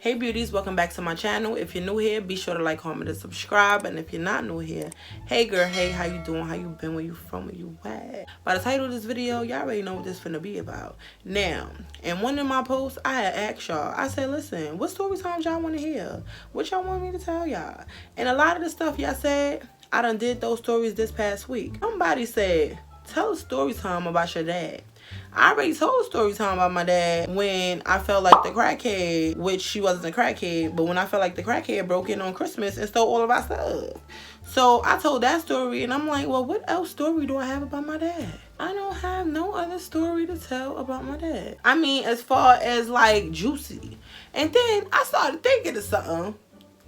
Hey beauties, welcome back to my channel. If you're new here, be sure to like, comment, and subscribe. And if you're not new here, hey girl, hey, how you doing? How you been? Where you from? Where you at? By the title of this video, y'all already know what this finna be about. Now, in one of my posts, I had asked y'all, I said, listen, what story times y'all want to hear? What y'all want me to tell y'all? And a lot of the stuff y'all said, I done did those stories this past week. Somebody said, tell a story time about your dad. I already told a story time about my dad when I felt like the crackhead, which she wasn't a crackhead, but when I felt like the crackhead broke in on Christmas and stole all of our stuff. So I told that story and I'm like, well, what else story do I have about my dad? I don't have no other story to tell about my dad. I mean, as far as like juicy. And then I started thinking of something,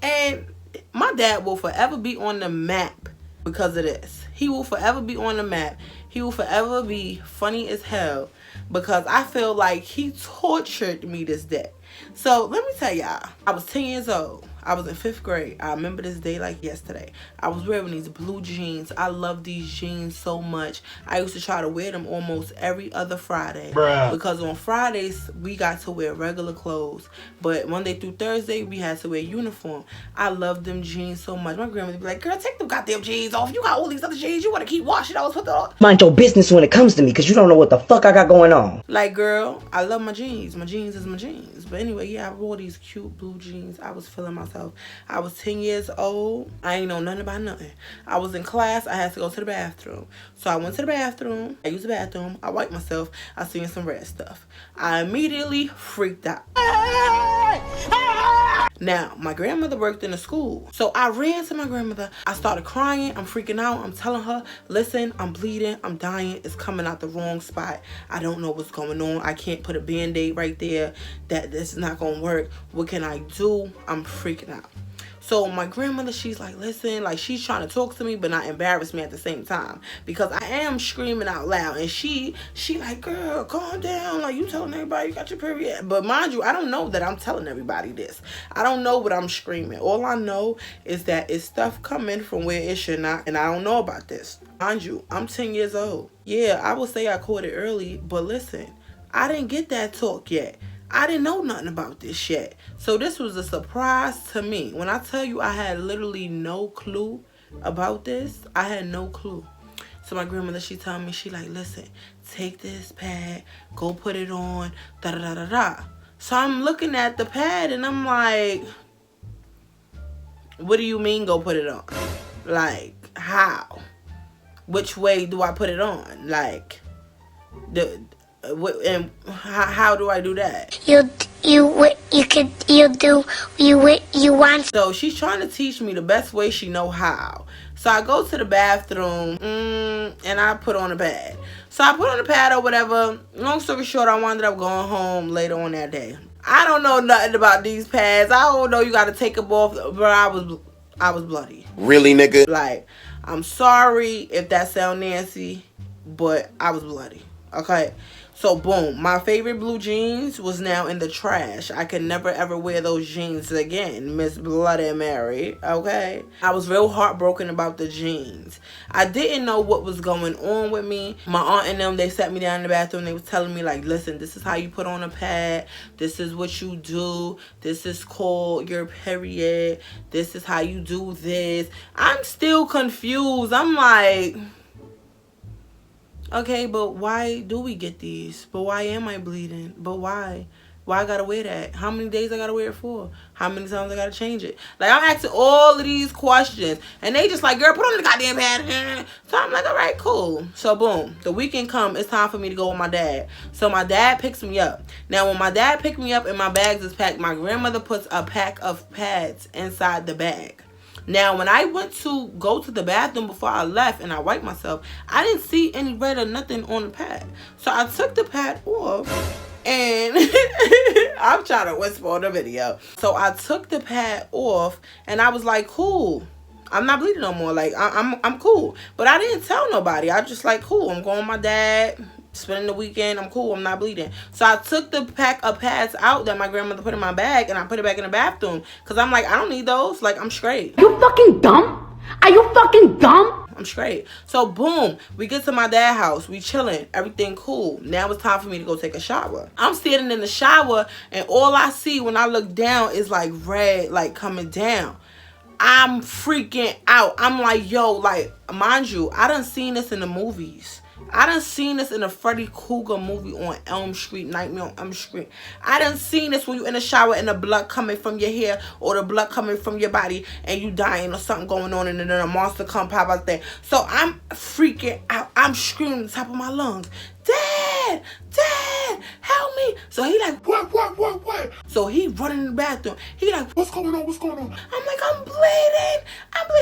and my dad will forever be on the map because of this. He will forever be on the map. He will forever be funny as hell because I feel like he tortured me this day. So let me tell y'all, I was 10 years old. I was in 5th grade. I remember this day like yesterday. I was wearing these blue jeans. I love these jeans so much. I used to try to wear them almost every other Friday. Bruh. Because on Fridays, we got to wear regular clothes. But Monday through Thursday, we had to wear uniform. I love them jeans so much. My grandma would be like, girl, take them goddamn jeans off. You got all these other jeans. You want to keep washing those? Put them on. Mind your business when it comes to me, because you don't know what the fuck I got going on. Like, girl, I love my jeans. My jeans is my jeans. But anyway, yeah, I wore these cute blue jeans. I was feeling myself. I was 10 years old. I ain't know nothing about nothing. I was in class. I had to go to the bathroom. So I went to the bathroom. I used the bathroom. I wiped myself. I seen some red stuff. I immediately freaked out. Now, my grandmother worked in a school. So I ran to my grandmother. I started crying. I'm freaking out. I'm telling her, listen, I'm bleeding. I'm dying. It's coming out the wrong spot. I don't know what's going on. I can't put a band-aid right there. This is not going to work. What can I do? I'm freaking out. So my grandmother, she's like, listen, like she's trying to talk to me, but not embarrass me at the same time. Because I am screaming out loud. And she like, girl, calm down. Like, you telling everybody you got your period. But mind you, I don't know that I'm telling everybody this. I don't know what I'm screaming. All I know is that it's stuff coming from where it should not. And I don't know about this. Mind you, I'm 10 years old. Yeah, I will say I caught it early. But listen, I didn't get that talk yet. I didn't know nothing about this yet. So this was a surprise to me. When I tell you I had literally no clue about this, I had no clue. So my grandmother, she told me, she like, listen, take this pad, go put it on, da-da-da-da-da. So I'm looking at the pad and I'm like, what do you mean go put it on? Like, how? Which way do I put it on? Like, and how do I do that? You want. So she's trying to teach me the best way she know how. So I go to the bathroom and I put on a pad. So I put on the pad or whatever. Long story short, I wound up going home later on that day. I don't know nothing about these pads. I don't know you got to take them off, but I was bloody. Really, nigga? Like, I'm sorry if that sound nasty, but I was bloody. Okay. So boom, my favorite blue jeans was now in the trash. I could never ever wear those jeans again, Miss Bloody Mary, okay? I was real heartbroken about the jeans. I didn't know what was going on with me. My aunt and them, they sat me down in the bathroom. They was telling me like, listen, this is how you put on a pad. This is what you do. This is called your period. This is how you do this. I'm still confused. I'm like, okay, but why do we get these? But why am I bleeding? But why? Why I gotta wear that? How many days I gotta wear it for? How many times I gotta change it? Like, I'm asking all of these questions. And they just like, girl, put on the goddamn pad. So I'm like, all right, cool. So boom, the weekend come. It's time for me to go with my dad. So my dad picks me up. Now, when my dad picked me up and my bags is packed, my grandmother puts a pack of pads inside the bag. Now, when I went to go to the bathroom before I left and I wiped myself, I didn't see any red or nothing on the pad. So I took the pad off and I'm trying to whisper on the video. So I took the pad off and I was like, cool. I'm not bleeding no more. Like, I'm cool. But I didn't tell nobody. I just like, cool. I'm going with my dad. Spending the weekend, I'm cool, I'm not bleeding. So I took the pack of pads out that my grandmother put in my bag and I put it back in the bathroom because I'm like, I don't need those. Like, I'm straight. You fucking dumb? Are you fucking dumb? I'm straight. So boom, we get to my dad's house. We chilling. Everything cool. Now it's time for me to go take a shower. I'm standing in the shower and all I see when I look down is like red, like coming down. I'm freaking out. I'm like, yo, like, mind you, I done seen this in the movies. I done seen this in a Freddy Krueger movie on Elm Street, Nightmare on Elm Street. I done seen this when you in the shower and the blood coming from your hair or the blood coming from your body and you dying or something going on and then a monster come pop out there. So I'm freaking out. I'm screaming at the top of my lungs. Dad! Dad! Help me! So he like, what? So he running in the bathroom. He like, what's going on? What's going on? I'm like, I'm bleeding.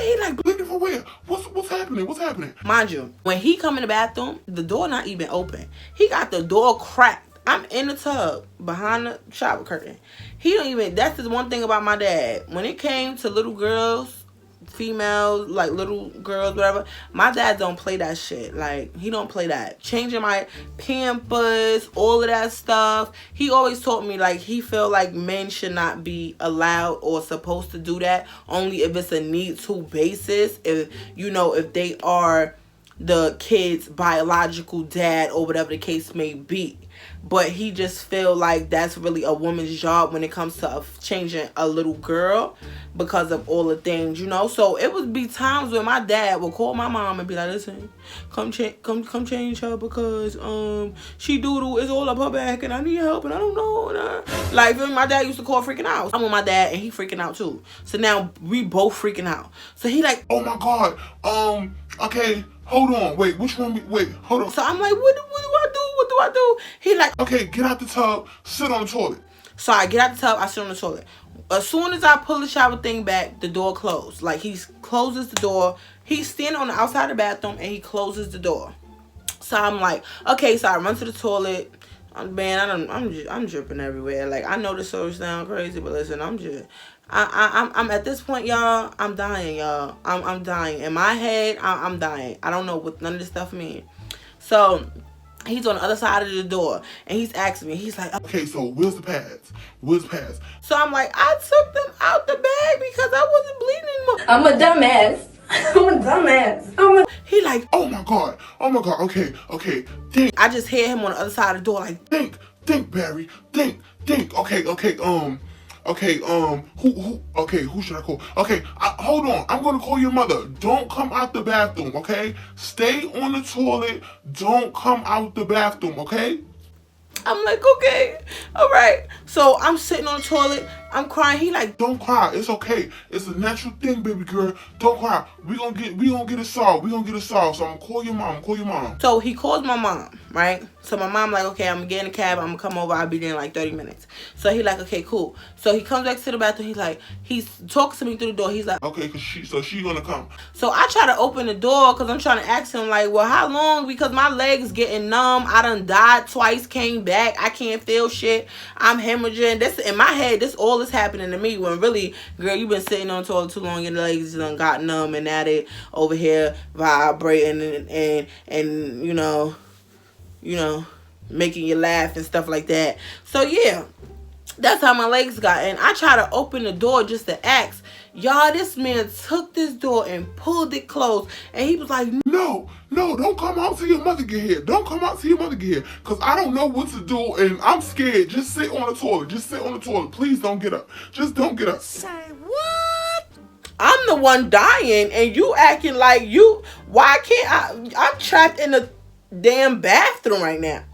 He like, bleeding for where? What's happening? What's happening? Mind you, when he come in the bathroom, the door not even open. He got the door cracked. I'm in the tub behind the shower curtain. He don't even, that's the one thing about my dad. When it came to little girls, females, like little girls, whatever, my dad don't play that shit. Like, he don't play that. Changing my pampers, all of that stuff. He always taught me, like, he feel like men should not be allowed or supposed to do that, only if it's a need to basis. If, you know, if they are the kid's biological dad or whatever the case may be. But he just feel like that's really a woman's job when it comes to changing a little girl because of all the things, you know. So it would be times when my dad would call my mom and be like, listen, come change her because she doodle is all up her back and I need help and I don't know. Like, my dad used to call freaking out. I'm with my dad and he freaking out too. So now we both freaking out. So he like, oh my God, okay, hold on, wait, which one? Wait, hold on. So I'm like, what do I do? What do I do? He like, okay, get out the tub, sit on the toilet. So I get out the tub, I sit on the toilet. As soon as I pull the shower thing back, the door closed. Like, he closes the door. He's standing on the outside of the bathroom and he closes the door. So I'm like, okay, so I run to the toilet. Man, I'm dripping everywhere. Like, I know this story sound crazy, but listen, I'm at this point, y'all, I'm dying, y'all. I'm dying. In my head, I'm dying. I don't know what none of this stuff means. So he's on the other side of the door and he's asking me, he's like, okay, so where's the pads? Where's the pads? So I'm like, I took them out the bag because I wasn't bleeding anymore. I'm a dumbass. I'm a dumbass. He like, oh my God, okay, think. I just hear him on the other side of the door like, think, Barry, think, who should I call? Okay, hold on, I'm gonna call your mother. Don't come out the bathroom, okay? Stay on the toilet, don't come out the bathroom, okay? I'm like, okay, all right. So I'm sitting on the toilet, I'm crying. He like, don't cry, it's okay. It's a natural thing, baby girl. Don't cry. We gonna get it solved. So I'm gonna call your mom. So he calls my mom, right? So my mom like, okay, I'm gonna get in the cab, I'm gonna come over, I'll be there in like 30 minutes. So he like, okay, cool. So he comes back to the bathroom, he's talking to me through the door. He's like, okay, so she gonna come. So I try to open the door because I'm trying to ask him like, well, how long? Because my legs getting numb. I done died twice, came back. I can't feel shit. I'm hemorrhaging. This in my head, this all is happening to me when really, girl, you been sitting on the toilet too long, your legs done got numb and now they over here vibrating and you know, making you laugh and stuff like that. So yeah, that's how my legs got. And I try to open the door just to ask. Y'all, this man took this door and pulled it closed. And he was like, no, don't come out till your mother get here. Because I don't know what to do and I'm scared. Just sit on the toilet. Please don't get up. Just don't get up. Say what? I'm the one dying and you acting like you. Why can't I'm trapped in the damn bathroom right now.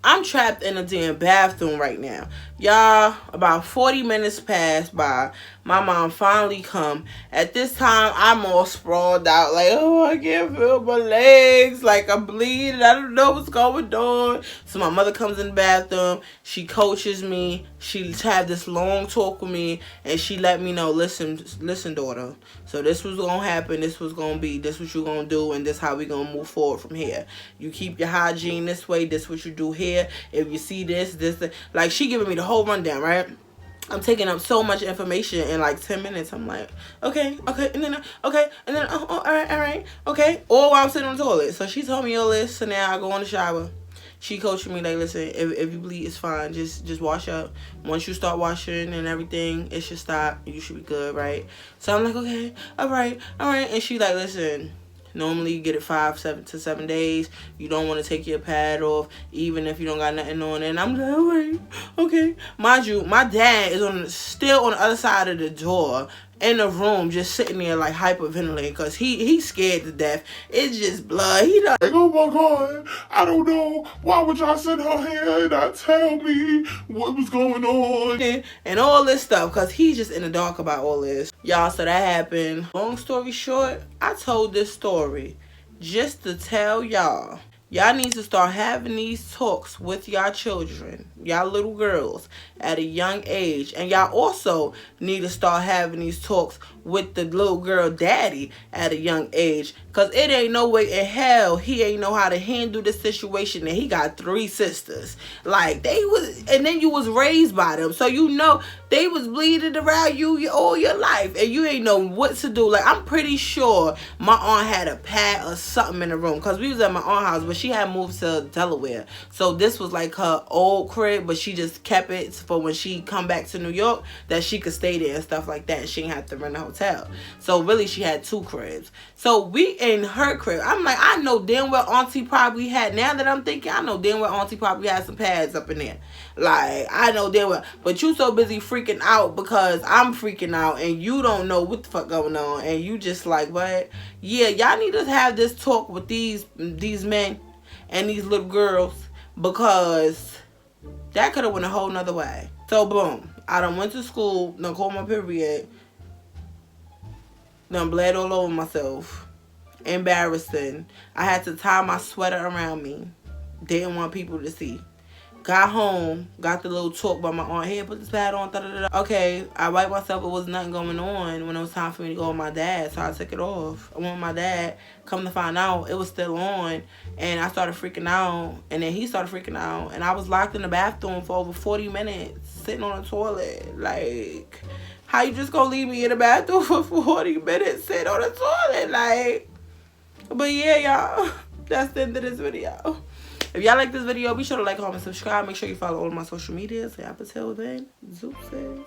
I'm trapped in a damn bathroom right now. Y'all, about 40 minutes passed by. My mom finally come. At this time, I'm all sprawled out. Like, oh, I can't feel my legs. Like, I'm bleeding. I don't know what's going on. So my mother comes in the bathroom. She coaches me. She had this long talk with me. And she let me know, listen, daughter. So this was going to happen. This was going to be. This what you're going to do. And this how we going to move forward from here. You keep your hygiene this way. This what you do here. If you see this. Like, she giving me the whole rundown, right? I'm taking up so much information in like 10 minutes. I'm like, okay, and then, all right, okay. All while I'm sitting on the toilet. So she told me all this, so now I go in the shower. she coaching me like, listen, if you bleed, it's fine. Just wash up. Once you start washing and everything, it should stop. You should be good, right? So I'm like, okay, all right. And she like, listen, normally you get it 5 to 7 days. You don't want to take your pad off, even if you don't got nothing on. And I'm like, all right, okay. Mind you, my dad is still on the other side of the door in the room, just sitting there like hyperventilating, because he's scared to death. It's just blood. He done like, oh my God, I don't know. Why would y'all send her here and not tell me what was going on? and all this stuff, because he's just in the dark about all this. Y'all, so that happened. Long story short, I told this story just to tell y'all need to start having these talks with y'all children, y'all little girls, at a young age. And y'all also need to start having these talks with the little girl daddy at a young age. Because it ain't no way in hell he ain't know how to handle the situation. And he got 3 sisters. Like, and then you was raised by them. So you know they was bleeding around you all your life. And you ain't know what to do. Like, I'm pretty sure my aunt had a pad or something in the room. Because we was at my aunt's house, but she had moved to Delaware. So this was like her old crib, but she just kept it for when she come back to New York, that she could stay there and stuff like that. And she didn't have to rent a hotel. So really she had 2 cribs. So we in her crib. I'm like, I know damn well auntie probably had, now that I'm thinking, I know damn well auntie probably had some pads up in there. Like, I know damn well. But you so busy freaking out because I'm freaking out and you don't know what the fuck going on. And you just like, what? Yeah, y'all need to have this talk with these men and these little girls, because that could have went a whole nother way. So boom, I done went to school, done caught my period, done bled all over myself. Embarrassing. I had to tie my sweater around me. Didn't want people to see. Got home, got the little talk by my aunt. Here, put this pad on. Da, da, da, da. Okay, I wiped myself. It was nothing going on when it was time for me to go with my dad. So I took it off. I went with my dad. Come to find out, it was still on. And I started freaking out. And then he started freaking out. And I was locked in the bathroom for over 40 minutes. Sitting on the toilet. Like, how you just gonna leave me in the bathroom for 40 minutes? Sit on the toilet? Like, but yeah, y'all. That's the end of this video. If y'all like this video, be sure to like, comment, subscribe. Make sure you follow all of my social medias. And up until then, Zeus says.